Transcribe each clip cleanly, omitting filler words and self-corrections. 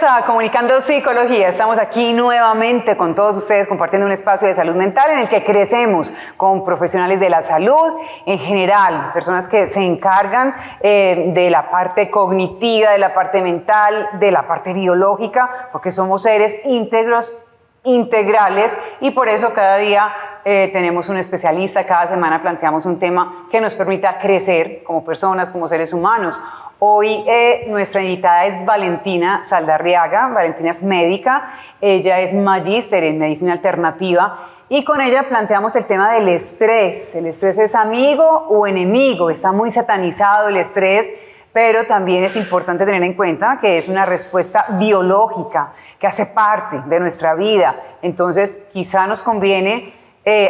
Bienvenidos a Comunicando Psicología. Estamos aquí nuevamente con todos ustedes compartiendo un espacio de salud mental en el que crecemos con profesionales de la salud en general, personas que se encargan de la parte cognitiva, de la parte mental, de la parte biológica, porque somos seres íntegros, integrales, y por eso cada día tenemos un especialista, cada semana planteamos un tema que nos permita crecer como personas, como seres humanos. Hoy nuestra invitada es Valentina Saldarriaga. Valentina es médica, ella es magíster en medicina alternativa y con ella planteamos el tema del estrés. ¿El estrés es amigo o enemigo? Está muy satanizado el estrés, pero también es importante tener en cuenta que es una respuesta biológica que hace parte de nuestra vida. Entonces quizá nos conviene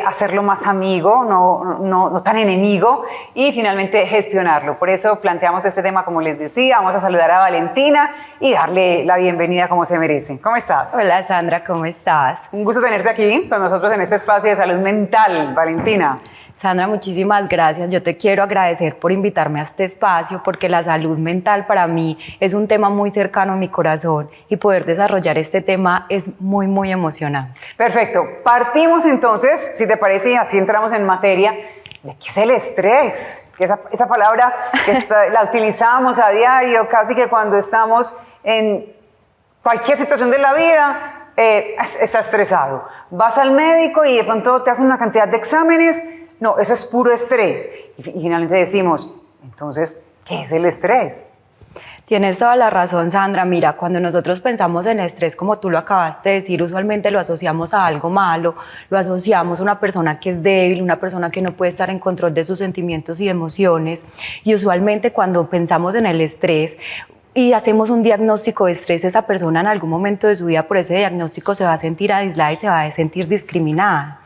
hacerlo más amigo, no tan enemigo, y finalmente gestionarlo. Por eso planteamos este tema, como les decía. Vamos a saludar a Valentina y darle la bienvenida como se merece. ¿Cómo estás? Hola Sandra, ¿cómo estás? Un gusto tenerte aquí con nosotros en este espacio de salud mental, Valentina. Sandra, muchísimas gracias. Yo te quiero agradecer por invitarme a este espacio, porque la salud mental para mí es un tema muy cercano a mi corazón y poder desarrollar este tema es muy, muy emocionante. Perfecto. Partimos entonces, si te parece, y así entramos en materia, de qué es el estrés. Esa palabra que la utilizamos a diario, casi que cuando estamos en cualquier situación de la vida, está estresado. Vas al médico y de pronto te hacen una cantidad de exámenes. No, eso es puro estrés. Y finalmente decimos, entonces, ¿qué es el estrés? Tienes toda la razón, Sandra. Mira, cuando nosotros pensamos en estrés, como tú lo acabaste de decir, usualmente lo asociamos a algo malo, lo asociamos a una persona que es débil, una persona que no puede estar en control de sus sentimientos y emociones. Y usualmente cuando pensamos en el estrés, y hacemos un diagnóstico de estrés, esa persona en algún momento de su vida por ese diagnóstico se va a sentir aislada y se va a sentir discriminada.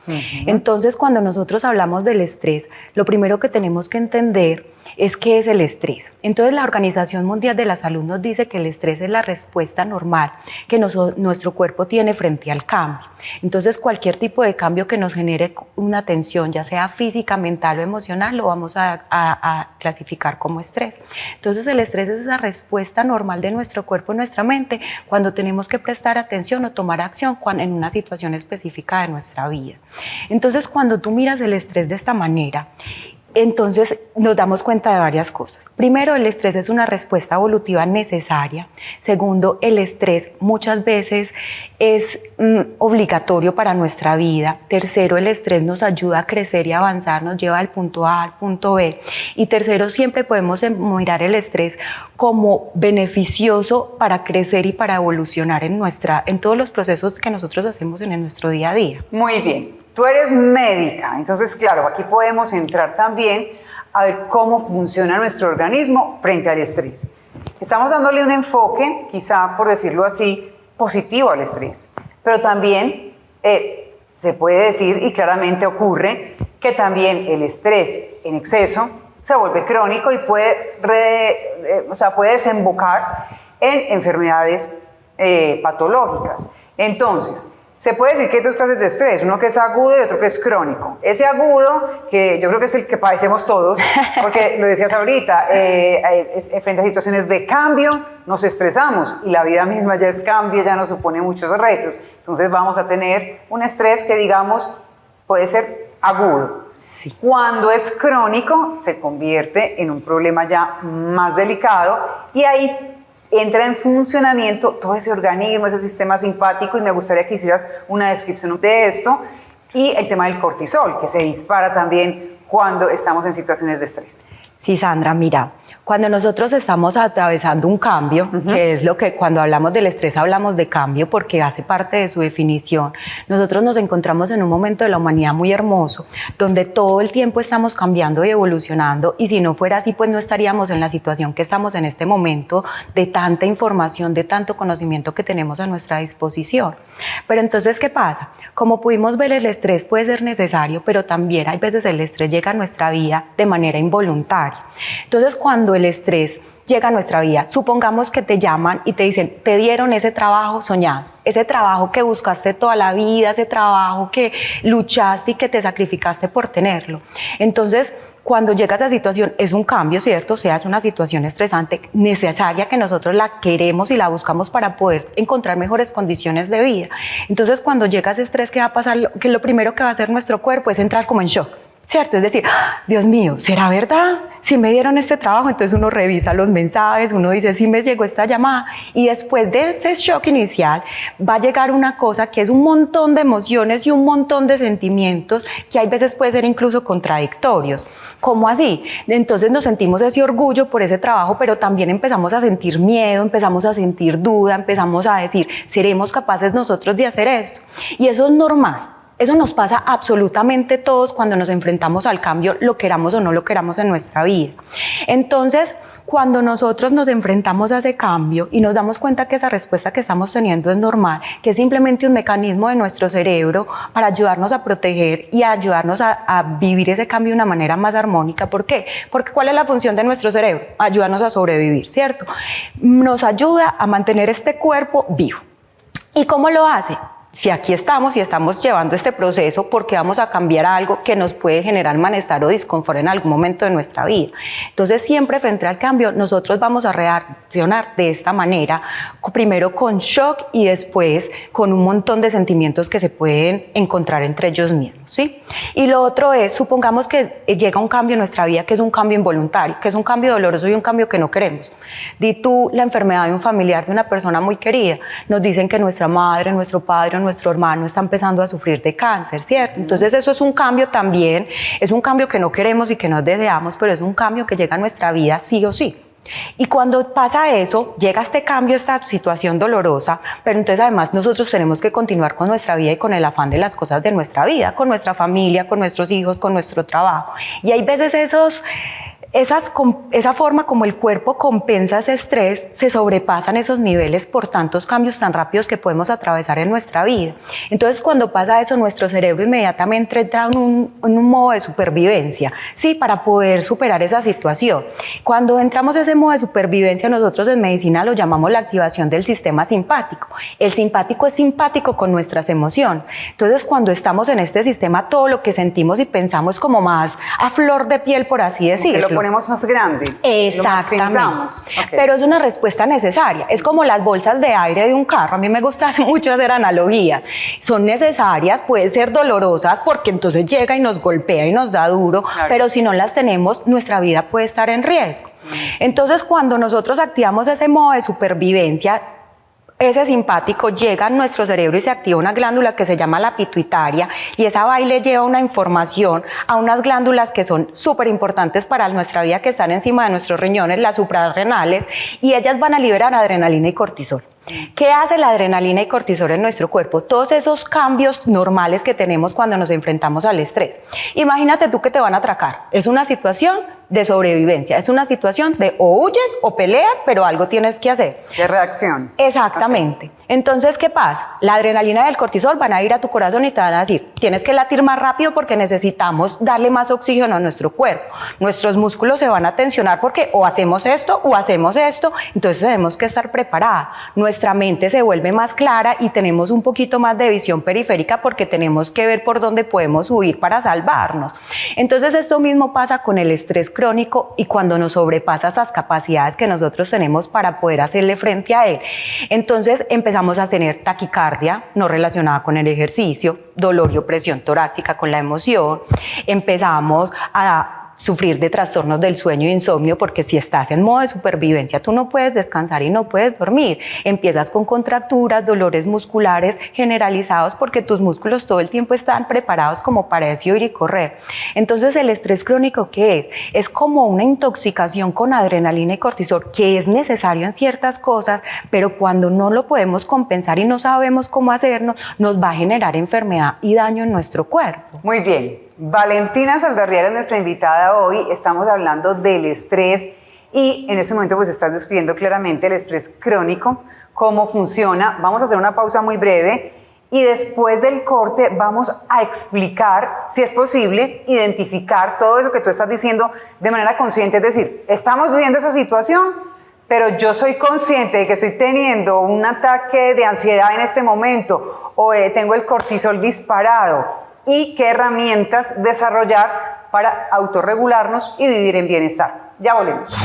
Entonces, cuando nosotros hablamos del estrés, lo primero que tenemos que entender es qué es el estrés. Entonces, la Organización Mundial de la Salud nos dice que el estrés es la respuesta normal que nuestro cuerpo tiene frente al cambio. Entonces, cualquier tipo de cambio que nos genere una tensión, ya sea física, mental o emocional, lo vamos a clasificar como estrés. Entonces, el estrés es esa respuesta normal de nuestro cuerpo y nuestra mente cuando tenemos que prestar atención o tomar acción en una situación específica de nuestra vida. Entonces, cuando tú miras el estrés de esta manera, entonces nos damos cuenta de varias cosas. Primero, el estrés es una respuesta evolutiva necesaria. Segundo, el estrés muchas veces es obligatorio para nuestra vida. Tercero, el estrés nos ayuda a crecer y avanzar, nos lleva del punto A al punto B. Y tercero, siempre podemos mirar el estrés como beneficioso para crecer y para evolucionar en todos los procesos que nosotros hacemos en nuestro día a día. Muy bien. Tú eres médica, entonces claro, aquí podemos entrar también a ver cómo funciona nuestro organismo frente al estrés. Estamos dándole un enfoque, quizá por decirlo así, positivo al estrés, pero también se puede decir, y claramente ocurre, que también el estrés en exceso se vuelve crónico y puede desembocar en enfermedades patológicas. Entonces, se puede decir que hay dos clases de estrés, uno que es agudo y otro que es crónico. Ese agudo, que yo creo que es el que padecemos todos, porque lo decías ahorita, frente a situaciones de cambio nos estresamos y la vida misma ya es cambio, ya nos supone muchos retos. Entonces vamos a tener un estrés que, digamos, puede ser agudo. Sí. Cuando es crónico se convierte en un problema ya más delicado y ahí entra en funcionamiento todo ese organismo, ese sistema simpático, y me gustaría que hicieras una descripción de esto, y el tema del cortisol, que se dispara también cuando estamos en situaciones de estrés. Sí, Sandra, mira, cuando nosotros estamos atravesando un cambio, que es lo que cuando hablamos del estrés hablamos de cambio porque hace parte de su definición, nosotros nos encontramos en un momento de la humanidad muy hermoso, donde todo el tiempo estamos cambiando y evolucionando, y si no fuera así, pues no estaríamos en la situación que estamos en este momento de tanta información, de tanto conocimiento que tenemos a nuestra disposición. Pero entonces, ¿qué pasa? Como pudimos ver, el estrés puede ser necesario, pero también hay veces el estrés llega a nuestra vida de manera involuntaria. Entonces, cuando el estrés llega a nuestra vida, supongamos que te llaman y te dicen, te dieron ese trabajo soñado, ese trabajo que buscaste toda la vida, ese trabajo que luchaste y que te sacrificaste por tenerlo. Entonces, cuando llega esa situación es un cambio, ¿cierto? O sea, es una situación estresante, necesaria, que nosotros la queremos y la buscamos para poder encontrar mejores condiciones de vida. Entonces, cuando llega ese estrés, ¿qué va a pasar? Que lo primero que va a hacer nuestro cuerpo es entrar como en shock, ¿cierto? Es decir, ¡ah! Dios mío, ¿será verdad? Si me dieron este trabajo, entonces uno revisa los mensajes, uno dice, sí me llegó esta llamada, y después de ese shock inicial va a llegar una cosa que es un montón de emociones y un montón de sentimientos que hay veces puede ser incluso contradictorios. ¿Cómo así? Entonces nos sentimos ese orgullo por ese trabajo, pero también empezamos a sentir miedo, empezamos a sentir duda, empezamos a decir, ¿seremos capaces nosotros de hacer esto? Y eso es normal. Eso nos pasa absolutamente todos cuando nos enfrentamos al cambio, lo queramos o no lo queramos en nuestra vida. Entonces, cuando nosotros nos enfrentamos a ese cambio y nos damos cuenta que esa respuesta que estamos teniendo es normal, que es simplemente un mecanismo de nuestro cerebro para ayudarnos a proteger y ayudarnos a vivir ese cambio de una manera más armónica. ¿Por qué? Porque ¿cuál es la función de nuestro cerebro? Ayudarnos a sobrevivir, ¿cierto? Nos ayuda a mantener este cuerpo vivo. ¿Y cómo lo hace? Si aquí estamos y estamos llevando este proceso, porque vamos a cambiar algo que nos puede generar malestar o disconfort en algún momento de nuestra vida. Entonces, siempre frente al cambio, nosotros vamos a reaccionar de esta manera, primero con shock y después con un montón de sentimientos que se pueden encontrar entre ellos mismos, ¿sí? Y lo otro es, supongamos que llega un cambio en nuestra vida, que es un cambio involuntario, que es un cambio doloroso y un cambio que no queremos. Di tú la enfermedad de un familiar, de una persona muy querida. Nos dicen que nuestra madre, nuestro padre, nuestro hermano está empezando a sufrir de cáncer, ¿cierto? Entonces eso es un cambio también, es un cambio que no queremos y que no deseamos, pero es un cambio que llega a nuestra vida sí o sí. Y cuando pasa eso, llega este cambio, esta situación dolorosa, pero entonces además nosotros tenemos que continuar con nuestra vida y con el afán de las cosas de nuestra vida, con nuestra familia, con nuestros hijos, con nuestro trabajo. Y hay veces esa forma como el cuerpo compensa ese estrés, se sobrepasan esos niveles por tantos cambios tan rápidos que podemos atravesar en nuestra vida. Entonces, cuando pasa eso, nuestro cerebro inmediatamente entra en un modo de supervivencia, ¿sí? Para poder superar esa situación. Cuando entramos en ese modo de supervivencia, nosotros en medicina lo llamamos la activación del sistema simpático. El simpático es simpático con nuestras emociones. Entonces, cuando estamos en este sistema, todo lo que sentimos y pensamos como más a flor de piel, por así decirlo. Ponemos más grande. Exactamente. Okay. Pero es una respuesta necesaria. Es como las bolsas de aire de un carro. A mí me gusta mucho hacer analogías. Son necesarias, pueden ser dolorosas porque entonces llega y nos golpea y nos da duro, claro. Pero si no las tenemos, nuestra vida puede estar en riesgo. Entonces, cuando nosotros activamos ese modo de supervivencia, ese simpático llega a nuestro cerebro y se activa una glándula que se llama la pituitaria, y esa va y le lleva una información a unas glándulas que son súper importantes para nuestra vida, que están encima de nuestros riñones, las suprarrenales, y ellas van a liberar adrenalina y cortisol. ¿Qué hace la adrenalina y cortisol en nuestro cuerpo? Todos esos cambios normales que tenemos cuando nos enfrentamos al estrés. Imagínate tú que te van a atracar. Es una situación de sobrevivencia, es una situación de o huyes o peleas, pero algo tienes que hacer. De reacción. Exactamente. Okay. Entonces, ¿qué pasa? La adrenalina y el cortisol van a ir a tu corazón y te van a decir, tienes que latir más rápido porque necesitamos darle más oxígeno a nuestro cuerpo. Nuestros músculos se van a tensionar porque o hacemos esto o hacemos esto, entonces tenemos que estar preparados. Nuestra mente se vuelve más clara y tenemos un poquito más de visión periférica porque tenemos que ver por dónde podemos huir para salvarnos. Entonces, esto mismo pasa con el estrés crónico y cuando nos sobrepasa esas capacidades que nosotros tenemos para poder hacerle frente a él. Entonces, empezamos a tener taquicardia no relacionada con el ejercicio, dolor y opresión torácica con la emoción, empezamos a sufrir de trastornos del sueño e insomnio, porque si estás en modo de supervivencia, tú no puedes descansar y no puedes dormir. Empiezas con contracturas, dolores musculares generalizados, porque tus músculos todo el tiempo están preparados como para huir y correr. Entonces, el estrés crónico, ¿qué es? Es como una intoxicación con adrenalina y cortisol, que es necesario en ciertas cosas, pero cuando no lo podemos compensar y no sabemos cómo hacernos, nos va a generar enfermedad y daño en nuestro cuerpo. Muy bien. Valentina Saldarriaga es nuestra invitada hoy. Estamos hablando del estrés y en este momento pues estás describiendo claramente el estrés crónico, cómo funciona. Vamos a hacer una pausa muy breve y después del corte vamos a explicar, si es posible, identificar todo eso que tú estás diciendo de manera consciente. Es decir, estamos viviendo esa situación, pero yo soy consciente de que estoy teniendo un ataque de ansiedad en este momento o tengo el cortisol disparado. Y qué herramientas desarrollar para autorregularnos y vivir en bienestar. Ya volvemos.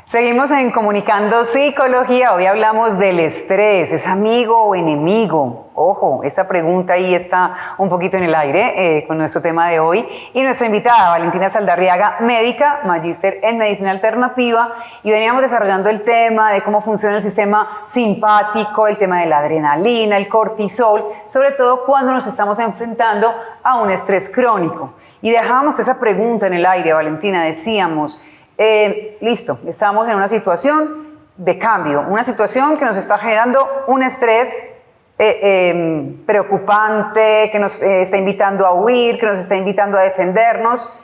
Seguimos en Comunicando Psicología. Hoy hablamos del estrés. ¿Es amigo o enemigo? Ojo, esta pregunta ahí está un poquito en el aire con nuestro tema de hoy. Y nuestra invitada, Valentina Saldarriaga, médica, magíster en medicina alternativa. Y veníamos desarrollando el tema de cómo funciona el sistema simpático, el tema de la adrenalina, el cortisol, sobre todo cuando nos estamos enfrentando a un estrés crónico. Y dejábamos esa pregunta en el aire, Valentina, decíamos... listo, estamos en una situación de cambio, una situación que nos está generando un estrés preocupante, que nos está invitando a huir, que nos está invitando a defendernos.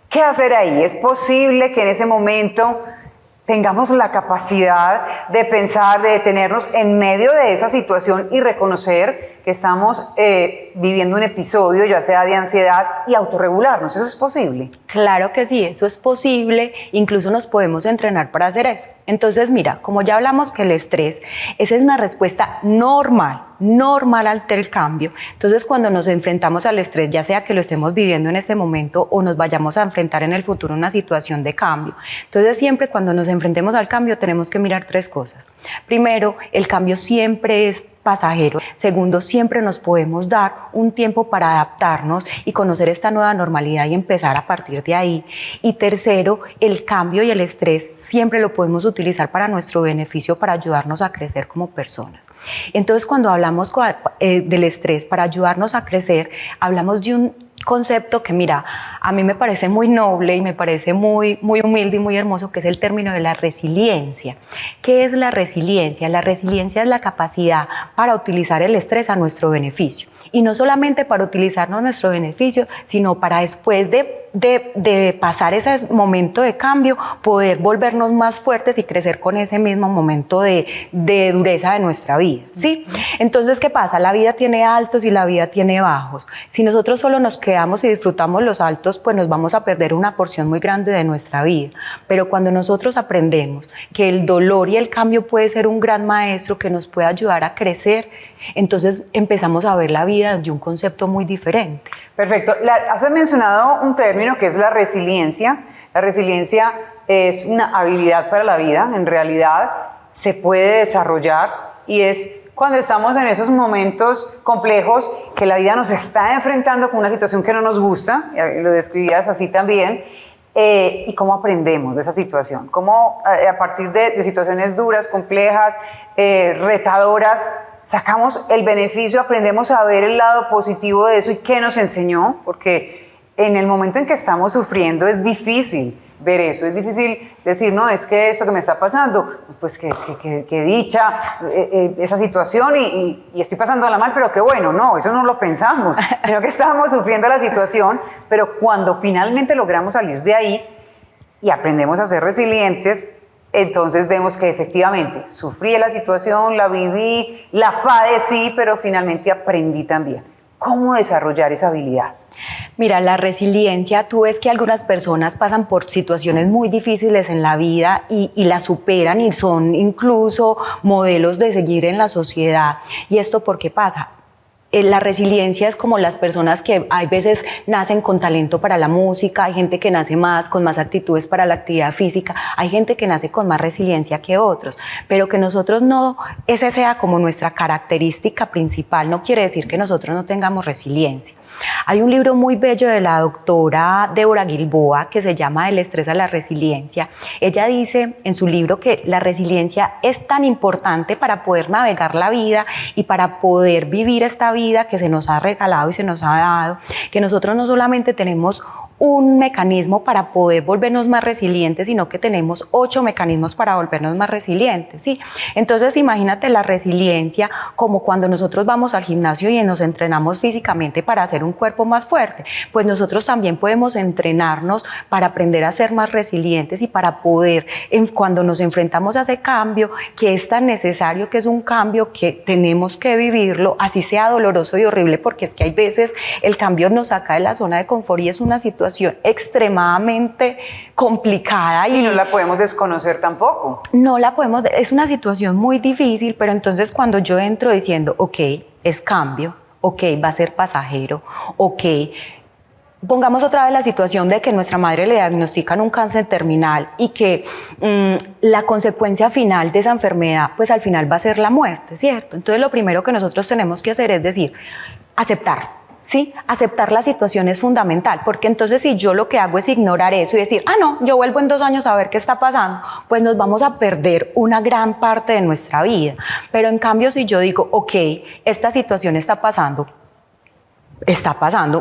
¿Qué hacer ahí? ¿Es posible que en ese momento tengamos la capacidad de pensar, de detenernos en medio de esa situación y reconocer que estamos viviendo un episodio, ya sea de ansiedad, y autorregularnos? ¿Eso es posible? Claro que sí, eso es posible, incluso nos podemos entrenar para hacer eso. Entonces, mira, como ya hablamos que el estrés, esa es una respuesta normal ante el cambio. Entonces, cuando nos enfrentamos al estrés, ya sea que lo estemos viviendo en este momento o nos vayamos a enfrentar en el futuro una situación de cambio. Entonces, siempre cuando nos enfrentemos al cambio, tenemos que mirar tres cosas. Primero, el cambio siempre es pasajero. Segundo, siempre nos podemos dar un tiempo para adaptarnos y conocer esta nueva normalidad y empezar a partir de ahí. Y tercero, el cambio y el estrés siempre lo podemos utilizar para nuestro beneficio, para ayudarnos a crecer como personas. Entonces, cuando hablamos del estrés para ayudarnos a crecer, hablamos de un concepto que, mira, a mí me parece muy noble y me parece muy humilde y muy hermoso, que es el término de la resiliencia. ¿Qué es la resiliencia? La resiliencia es la capacidad para utilizar el estrés a nuestro beneficio. Y no solamente para utilizarlo a nuestro beneficio, sino para después de pasar ese momento de cambio, poder volvernos más fuertes y crecer con ese mismo momento de dureza de nuestra vida, ¿sí? Entonces, ¿qué pasa? La vida tiene altos y la vida tiene bajos. Si nosotros solo nos quedamos y disfrutamos los altos, pues nos vamos a perder una porción muy grande de nuestra vida. Pero cuando nosotros aprendemos que el dolor y el cambio puede ser un gran maestro que nos puede ayudar a crecer, entonces empezamos a ver la vida de un concepto muy diferente. Perfecto. Has mencionado un término que es la resiliencia. La resiliencia es una habilidad para la vida, en realidad se puede desarrollar, y es cuando estamos en esos momentos complejos que la vida nos está enfrentando con una situación que no nos gusta, lo describías así también, y cómo aprendemos de esa situación, cómo a partir de situaciones duras, complejas, retadoras, sacamos el beneficio, aprendemos a ver el lado positivo de eso y qué nos enseñó, porque en el momento en que estamos sufriendo es difícil ver eso, es difícil decir, no, es que esto que me está pasando, pues que dicha esa situación y estoy pasándola mal, pero qué bueno, no, eso no lo pensamos, sino que estábamos sufriendo la situación, pero cuando finalmente logramos salir de ahí y aprendemos a ser resilientes, entonces vemos que efectivamente sufrí la situación, la viví, la padecí, pero finalmente aprendí también. ¿Cómo desarrollar esa habilidad? Mira, la resiliencia, tú ves que algunas personas pasan por situaciones muy difíciles en la vida y la superan y son incluso modelos de seguir en la sociedad. ¿Y esto por qué pasa? La resiliencia es como las personas que hay veces nacen con talento para la música, hay gente que nace con más actitudes para la actividad física, hay gente que nace con más resiliencia que otros, pero que nosotros no, esa sea como nuestra característica principal, no quiere decir que nosotros no tengamos resiliencia. Hay un libro muy bello de la doctora Débora Gilboa que se llama Del estrés a la resiliencia. Ella dice en su libro que la resiliencia es tan importante para poder navegar la vida y para poder vivir esta vida que se nos ha regalado y se nos ha dado, que nosotros no solamente tenemos un mecanismo para poder volvernos más resilientes, sino que tenemos 8 mecanismos para volvernos más resilientes, ¿sí? Entonces imagínate la resiliencia como cuando nosotros vamos al gimnasio y nos entrenamos físicamente para hacer un cuerpo más fuerte, pues nosotros también podemos entrenarnos para aprender a ser más resilientes y para poder, cuando nos enfrentamos a ese cambio, que es tan necesario, que es un cambio que tenemos que vivirlo, así sea doloroso y horrible, porque es que hay veces el cambio nos saca de la zona de confort y es una situación extremadamente complicada y no la podemos desconocer tampoco. No la podemos, es una situación muy difícil, pero entonces cuando yo entro diciendo, ok, es cambio, ok, va a ser pasajero, ok, pongamos otra vez la situación de que nuestra madre le diagnostican un cáncer terminal y que la consecuencia final de esa enfermedad, pues al final va a ser la muerte, ¿cierto? Entonces lo primero que nosotros tenemos que hacer es decir, aceptar. Sí, aceptar la situación es fundamental, porque entonces si yo lo que hago es ignorar eso y decir, no, yo vuelvo en 2 años a ver qué está pasando, pues nos vamos a perder una gran parte de nuestra vida. Pero en cambio si yo digo, ok, esta situación está pasando,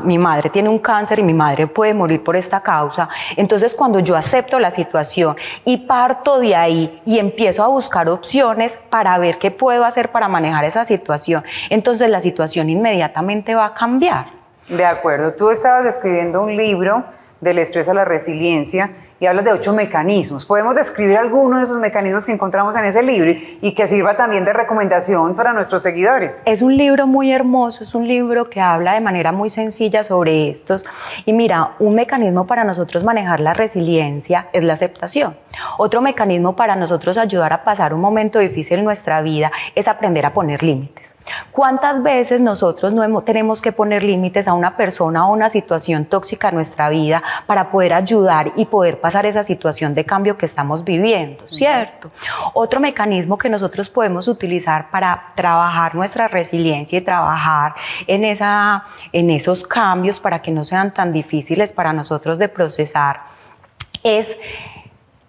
mi madre tiene un cáncer y mi madre puede morir por esta causa, entonces cuando yo acepto la situación y parto de ahí y empiezo a buscar opciones para ver qué puedo hacer para manejar esa situación, entonces la situación inmediatamente va a cambiar. De acuerdo, tú estabas escribiendo un libro del estrés a la resiliencia y hablas de 8 mecanismos. ¿Podemos describir alguno de esos mecanismos que encontramos en ese libro y que sirva también de recomendación para nuestros seguidores? Es un libro muy hermoso, es un libro que habla de manera muy sencilla sobre estos. Y mira, un mecanismo para nosotros manejar la resiliencia es la aceptación. Otro mecanismo para nosotros ayudar a pasar un momento difícil en nuestra vida es aprender a poner límites. ¿Cuántas veces nosotros tenemos que poner límites a una persona o una situación tóxica en nuestra vida para poder ayudar y poder pasar esa situación de cambio que estamos viviendo, ¿cierto? Otro mecanismo que nosotros podemos utilizar para trabajar nuestra resiliencia y trabajar en esos cambios para que no sean tan difíciles para nosotros de procesar es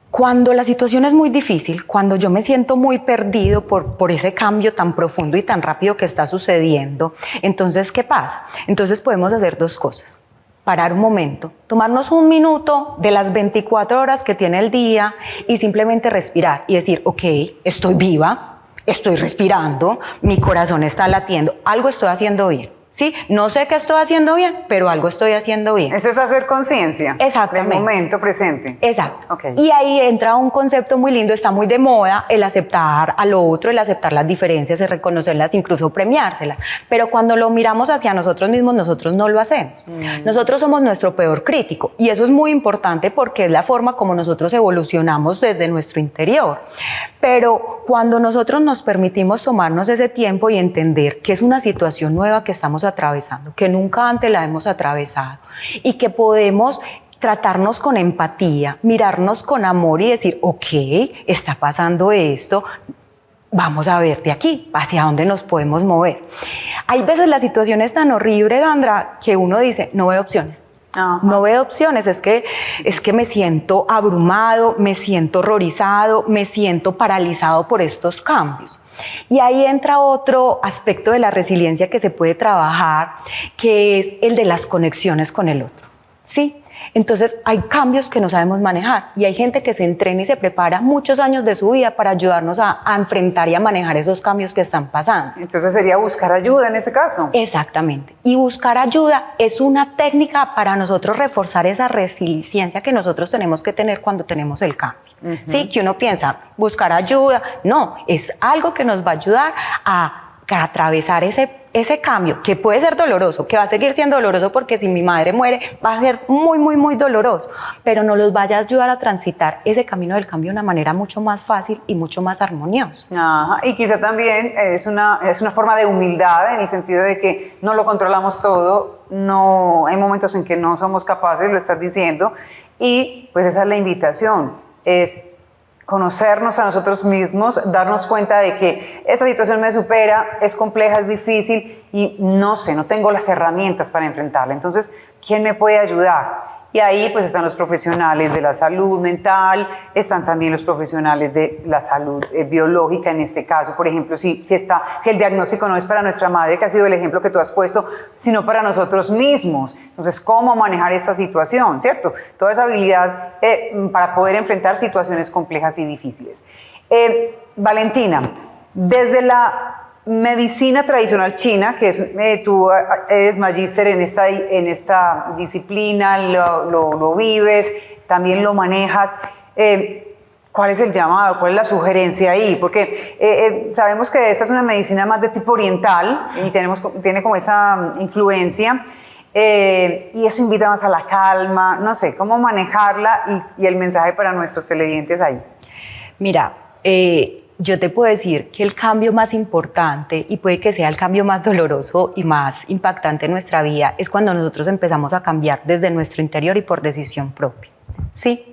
cuando la situación es muy difícil, cuando yo me siento muy perdido por ese cambio tan profundo y tan rápido que está sucediendo, entonces, ¿qué pasa? Entonces podemos hacer 2 cosas. Parar un momento, tomarnos 1 minuto de las 24 horas que tiene el día y simplemente respirar y decir, ok, estoy viva, estoy respirando, mi corazón está latiendo, algo estoy haciendo bien. Sí, no sé qué estoy haciendo bien, pero algo estoy haciendo bien. Eso es hacer conciencia. Exactamente. Del momento presente. Exacto. Okay. Y ahí entra un concepto muy lindo, está muy de moda, el aceptar al otro, el aceptar las diferencias, el reconocerlas, incluso premiárselas. Pero cuando lo miramos hacia nosotros mismos, nosotros no lo hacemos. Nosotros somos nuestro peor crítico y eso es muy importante porque es la forma como nosotros evolucionamos desde nuestro interior. Pero cuando nosotros nos permitimos tomarnos ese tiempo y entender que es una situación nueva que estamos atravesando, que nunca antes la hemos atravesado y que podemos tratarnos con empatía, mirarnos con amor y decir, ok, está pasando esto, vamos a ver de aquí, hacia dónde nos podemos mover. Hay veces la situación es tan horrible, Sandra, que uno dice, no veo opciones. Ajá. No veo opciones, es que me siento abrumado, me siento horrorizado, me siento paralizado por estos cambios. Y ahí entra otro aspecto de la resiliencia que se puede trabajar, que es el de las conexiones con el otro, ¿sí? Entonces hay cambios que no sabemos manejar y hay gente que se entrena y se prepara muchos años de su vida para ayudarnos a enfrentar y a manejar esos cambios que están pasando. Entonces sería buscar ayuda en ese caso. Exactamente. Y buscar ayuda es una técnica para nosotros reforzar esa resiliencia que nosotros tenemos que tener cuando tenemos el cambio. Sí, que uno piensa, buscar ayuda. No, es algo que nos va a ayudar a atravesar ese cambio, que puede ser doloroso, que va a seguir siendo doloroso porque si mi madre muere va a ser muy, muy, muy doloroso, pero nos los vaya a ayudar a transitar ese camino del cambio de una manera mucho más fácil y mucho más armoniosa. Ajá. Y quizá también es una forma de humildad en el sentido de que no lo controlamos todo, no, hay momentos en que no somos capaces, lo estás diciendo, y pues esa es la invitación, es conocernos a nosotros mismos, darnos cuenta de que esta situación me supera, es compleja, es difícil y no sé, no tengo las herramientas para enfrentarla. Entonces, ¿quién me puede ayudar? Y ahí pues están los profesionales de la salud mental, están también los profesionales de la salud biológica en este caso. Por ejemplo, si el diagnóstico no es para nuestra madre, que ha sido el ejemplo que tú has puesto, sino para nosotros mismos. Entonces, ¿cómo manejar esta situación? ¿Cierto? Toda esa habilidad para poder enfrentar situaciones complejas y difíciles. Valentina, desde la medicina tradicional china, que es, tú eres magíster en esta disciplina, lo vives, también lo manejas. ¿Cuál es el llamado? ¿Cuál es la sugerencia ahí? Porque sabemos que esta es una medicina más de tipo oriental y tiene como esa influencia, y eso invita más a la calma, no sé, cómo manejarla y el mensaje para nuestros televidentes ahí. Mira, yo te puedo decir que el cambio más importante, y puede que sea el cambio más doloroso y más impactante en nuestra vida, es cuando nosotros empezamos a cambiar desde nuestro interior y por decisión propia. ¿Sí?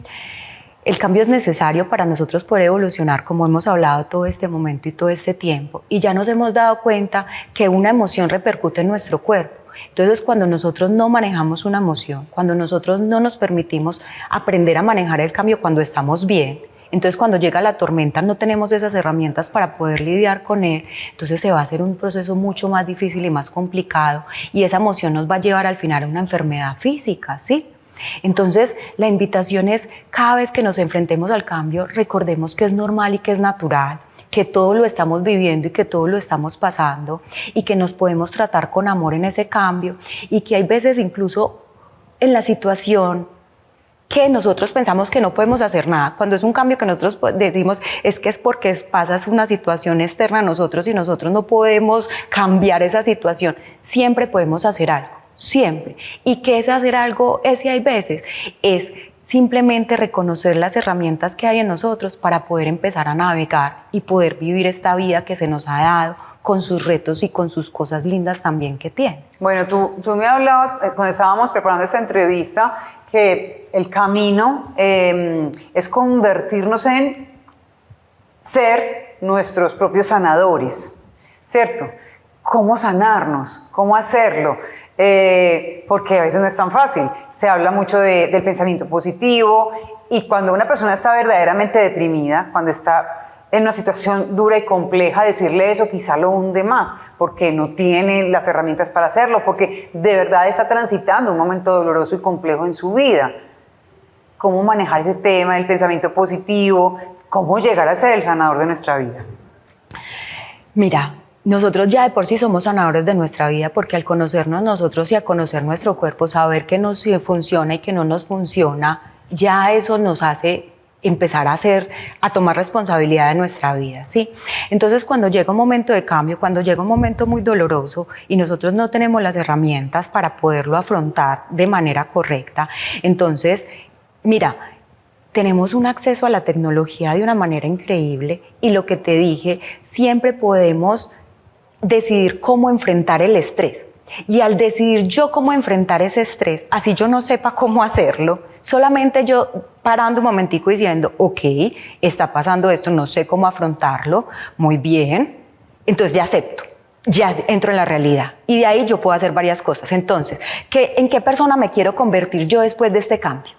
El cambio es necesario para nosotros poder evolucionar, como hemos hablado todo este momento y todo este tiempo, y ya nos hemos dado cuenta que una emoción repercute en nuestro cuerpo. Entonces, cuando nosotros no manejamos una emoción, cuando nosotros no nos permitimos aprender a manejar el cambio cuando estamos bien, entonces cuando llega la tormenta no tenemos esas herramientas para poder lidiar con él, entonces se va a hacer un proceso mucho más difícil y más complicado, y esa emoción nos va a llevar al final a una enfermedad física, ¿sí? Entonces la invitación es, cada vez que nos enfrentemos al cambio, recordemos que es normal y que es natural, que todo lo estamos viviendo y que todo lo estamos pasando, y que nos podemos tratar con amor en ese cambio, y que hay veces incluso en la situación que nosotros pensamos que no podemos hacer nada, cuando es un cambio que nosotros decimos es porque pasa una situación externa a nosotros y nosotros no podemos cambiar esa situación, siempre podemos hacer algo, siempre. ¿Y qué es hacer algo? Ese hay veces, es simplemente reconocer las herramientas que hay en nosotros para poder empezar a navegar y poder vivir esta vida que se nos ha dado, con sus retos y con sus cosas lindas también que tiene. Bueno, tú me hablabas cuando estábamos preparando esta entrevista que el camino es convertirnos en ser nuestros propios sanadores, ¿cierto? ¿Cómo sanarnos? ¿Cómo hacerlo? Porque a veces no es tan fácil. Se habla mucho del pensamiento positivo, y cuando una persona está verdaderamente deprimida, cuando está en una situación dura y compleja, decirle eso quizá lo hunde más, porque no tiene las herramientas para hacerlo, porque de verdad está transitando un momento doloroso y complejo en su vida. ¿Cómo manejar ese tema del pensamiento positivo? ¿Cómo llegar a ser el sanador de nuestra vida? Mira, nosotros ya de por sí somos sanadores de nuestra vida, porque al conocernos nosotros y a conocer nuestro cuerpo, saber qué nos funciona y qué no nos funciona, ya eso nos hace empezar a tomar responsabilidad de nuestra vida, ¿sí? Entonces, cuando llega un momento de cambio, cuando llega un momento muy doloroso y nosotros no tenemos las herramientas para poderlo afrontar de manera correcta, entonces, mira, tenemos un acceso a la tecnología de una manera increíble, y lo que te dije, siempre podemos decidir cómo enfrentar el estrés. Y al decidir yo cómo enfrentar ese estrés, así yo no sepa cómo hacerlo, solamente yo parando un momentico diciendo, ok, está pasando esto, no sé cómo afrontarlo, muy bien, entonces ya acepto, ya entro en la realidad, y de ahí yo puedo hacer varias cosas. Entonces, ¿en qué persona me quiero convertir yo después de este cambio?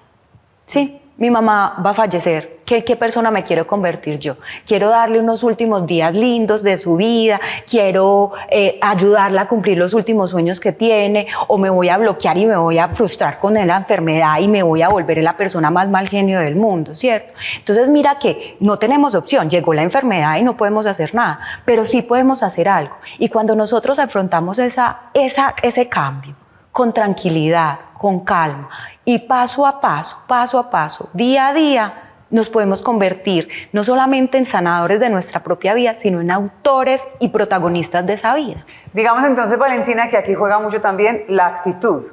¿Sí? Mi mamá va a fallecer, ¿qué persona me quiero convertir yo? Quiero darle unos últimos días lindos de su vida, quiero ayudarla a cumplir los últimos sueños que tiene, o me voy a bloquear y me voy a frustrar con la enfermedad y me voy a volver la persona más mal genio del mundo, ¿cierto? Entonces mira que no tenemos opción, llegó la enfermedad y no podemos hacer nada, pero sí podemos hacer algo. Y cuando nosotros afrontamos ese cambio con tranquilidad, con calma, y paso a paso, día a día, nos podemos convertir no solamente en sanadores de nuestra propia vida, sino en autores y protagonistas de esa vida. Digamos entonces, Valentina, que aquí juega mucho también la actitud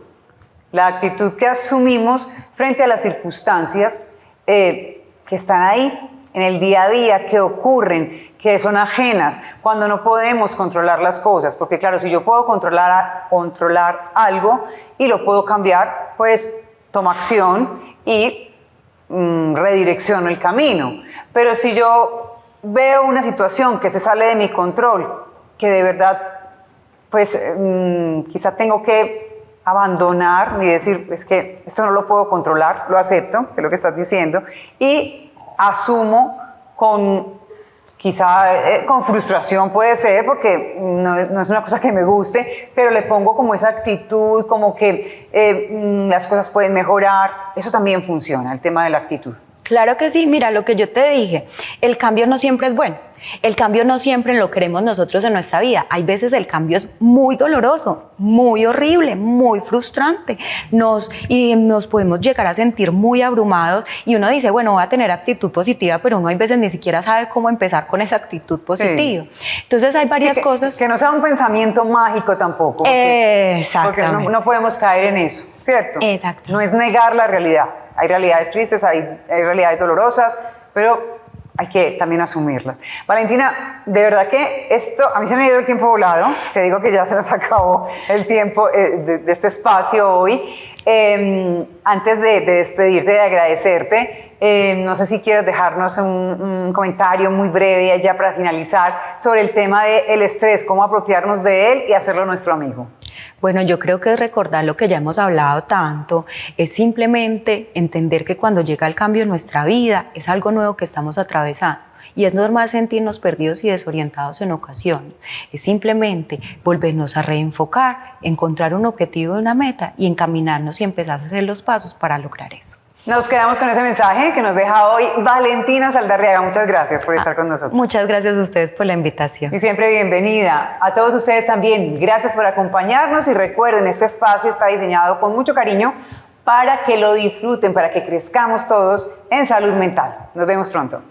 que asumimos frente a las circunstancias que están ahí en el día a día, que ocurren, que son ajenas, cuando no podemos controlar las cosas, porque claro, si yo puedo controlar algo y lo puedo cambiar, pues tomo acción y redirecciono el camino. Pero si yo veo una situación que se sale de mi control, que de verdad pues quizá tengo que abandonar y decir, es que esto no lo puedo controlar, lo acepto, que es lo que estás diciendo, y asumo quizá con frustración puede ser, porque no es una cosa que me guste, pero le pongo como esa actitud, como que las cosas pueden mejorar. Eso también funciona, el tema de la actitud. Claro que sí, mira lo que yo te dije, el cambio no siempre es bueno, el cambio no siempre lo queremos nosotros en nuestra vida, hay veces el cambio es muy doloroso, muy horrible, muy frustrante, y nos podemos llegar a sentir muy abrumados y uno dice, bueno, voy a tener actitud positiva, pero uno hay veces ni siquiera sabe cómo empezar con esa actitud positiva. Sí. Entonces hay varias cosas. Que no sea un pensamiento mágico tampoco. Exactamente. Porque no podemos caer en eso, ¿cierto? Exacto. No es negar la realidad. Hay realidades tristes, hay realidades dolorosas, pero hay que también asumirlas. Valentina, de verdad que esto, a mí se me ha ido el tiempo volado, te digo que ya se nos acabó el tiempo de este espacio hoy. Antes de despedirte, de agradecerte, no sé si quieres dejarnos un comentario muy breve ya para finalizar sobre el tema del estrés, cómo apropiarnos de él y hacerlo nuestro amigo. Bueno, yo creo que recordar lo que ya hemos hablado tanto, es simplemente entender que cuando llega el cambio en nuestra vida es algo nuevo que estamos atravesando y es normal sentirnos perdidos y desorientados en ocasiones. Es simplemente volvernos a reenfocar, encontrar un objetivo y una meta y encaminarnos y empezar a hacer los pasos para lograr eso. Nos quedamos con ese mensaje que nos deja hoy Valentina Saldarriaga. Muchas gracias por estar con nosotros. Muchas gracias a ustedes por la invitación. Y siempre bienvenida. A todos ustedes también, gracias por acompañarnos y recuerden, este espacio está diseñado con mucho cariño para que lo disfruten, para que crezcamos todos en salud mental. Nos vemos pronto.